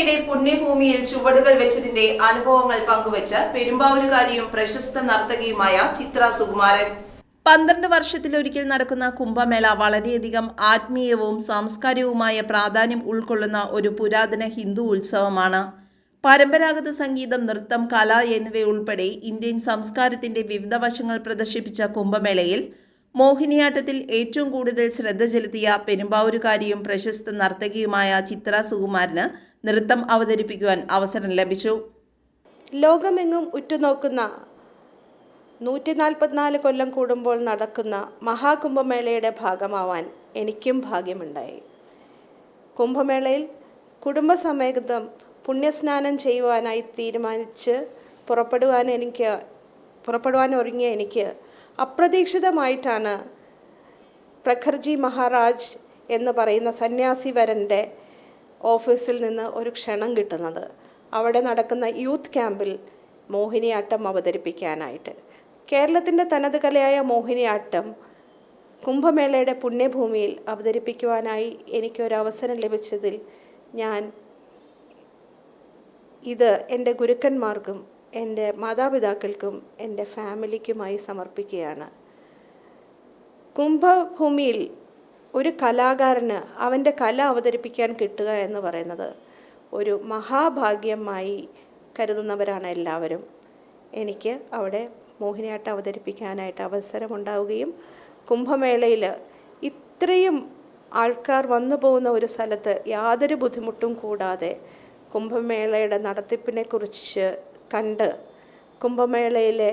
കുംഭമേളയുടെ പുണ്യഭൂമിയിൽ ചുവടുകൾ വെച്ചതിന്റെ അനുഭവങ്ങൾ പങ്കുവച്ച് പെരുമ്പാവൂരുകാരിയും പ്രശസ്ത നർത്തകിയുമായ ചിത്ര സുകുമാരൻ. 12 വർഷത്തിലൊരിക്കൽ നടക്കുന്ന കുംഭമേള വളരെയധികം ആത്മീയവും സാംസ്കാരികവുമായ പ്രാധാന്യം ഉൾക്കൊള്ളുന്ന ഒരു പുരാതന ഹിന്ദു ഉത്സവമാണ്. പരമ്പരാഗത സംഗീതം, നൃത്തം, കല എന്നിവയുൾപ്പെടെ ഇന്ത്യൻ സംസ്കാരത്തിന്റെ വിവിധ വശങ്ങൾ പ്രദർശിപ്പിച്ച കുംഭമേളയിൽ മോഹിനിയാട്ടത്തിൽ ഏറ്റവും കൂടുതൽ ശ്രദ്ധ ചെലുത്തിയ പെരുമ്പാവൂരുകാരിയും പ്രശസ്ത നർത്തകിയുമായ ചിത്ര സുകുമാരന് നൃത്തം അവതരിപ്പിക്കുവാൻ അവസരം ലഭിച്ചു. ലോകമെങ്ങും ഉറ്റുനോക്കുന്ന 144 കൊല്ലം കൂടുമ്പോൾ നടക്കുന്ന മഹാകുംഭമേളയുടെ ഭാഗമാവാൻ എനിക്കും ഭാഗ്യമുണ്ടായി. കുംഭമേളയിൽ കുടുംബസമേതം പുണ്യസ്നാനം ചെയ്യുവാനായി തീരുമാനിച്ച് പുറപ്പെടുവാൻ ഒരുങ്ങിയ എനിക്ക് അപ്രതീക്ഷിതമായിട്ടാണ് പ്രഖർജി മഹാരാജ് എന്ന് പറയുന്ന സന്യാസി വരൻ്റെ ഓഫീസിൽ നിന്ന് ഒരു ക്ഷണം കിട്ടുന്നത്. അവിടെ നടക്കുന്ന യൂത്ത് ക്യാമ്പിൽ മോഹിനിയാട്ടം അവതരിപ്പിക്കാനായിട്ട്. കേരളത്തിൻ്റെ തനത് കലയായ മോഹിനിയാട്ടം കുംഭമേളയുടെ പുണ്യഭൂമിയിൽ അവതരിപ്പിക്കുവാനായി എനിക്കൊരവസരം ലഭിച്ചതിൽ ഞാൻ ഇത് എൻ്റെ ഗുരുക്കന്മാർക്കും എൻ്റെ മാതാപിതാക്കൾക്കും എൻ്റെ ഫാമിലിക്കുമായി സമർപ്പിക്കുകയാണ്. കുംഭഭൂമിയിൽ ഒരു കലാകാരന് അവൻ്റെ കല അവതരിപ്പിക്കാൻ കിട്ടുക എന്ന് പറയുന്നത് ഒരു മഹാഭാഗ്യമായി കരുതുന്നവരാണ് എല്ലാവരും. എനിക്ക് അവിടെ മോഹിനിയാട്ടം അവതരിപ്പിക്കാനായിട്ട് അവസരമുണ്ടാവുകയും കുംഭമേളയിൽ ഇത്രയും ആൾക്കാർ വന്നു പോകുന്ന ഒരു സ്ഥലത്ത് യാതൊരു ബുദ്ധിമുട്ടും കൂടാതെ കുംഭമേളയുടെ നടത്തിപ്പിനെക്കുറിച്ച് കണ്ട് കുംഭമേളയിലെ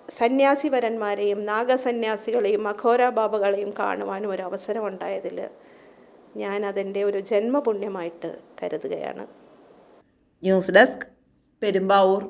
സന്യാസിവരന്മാരെയും നാഗസന്യാസികളെയും അഘോര ബാബകളെയും കാണുവാനും ഒരു അവസരമുണ്ടായതിൽ ഞാൻ അതിൻ്റെ ഒരു ജന്മപുണ്യമായിട്ട് കരുതുകയാണ്. News desk, Perumbavoor.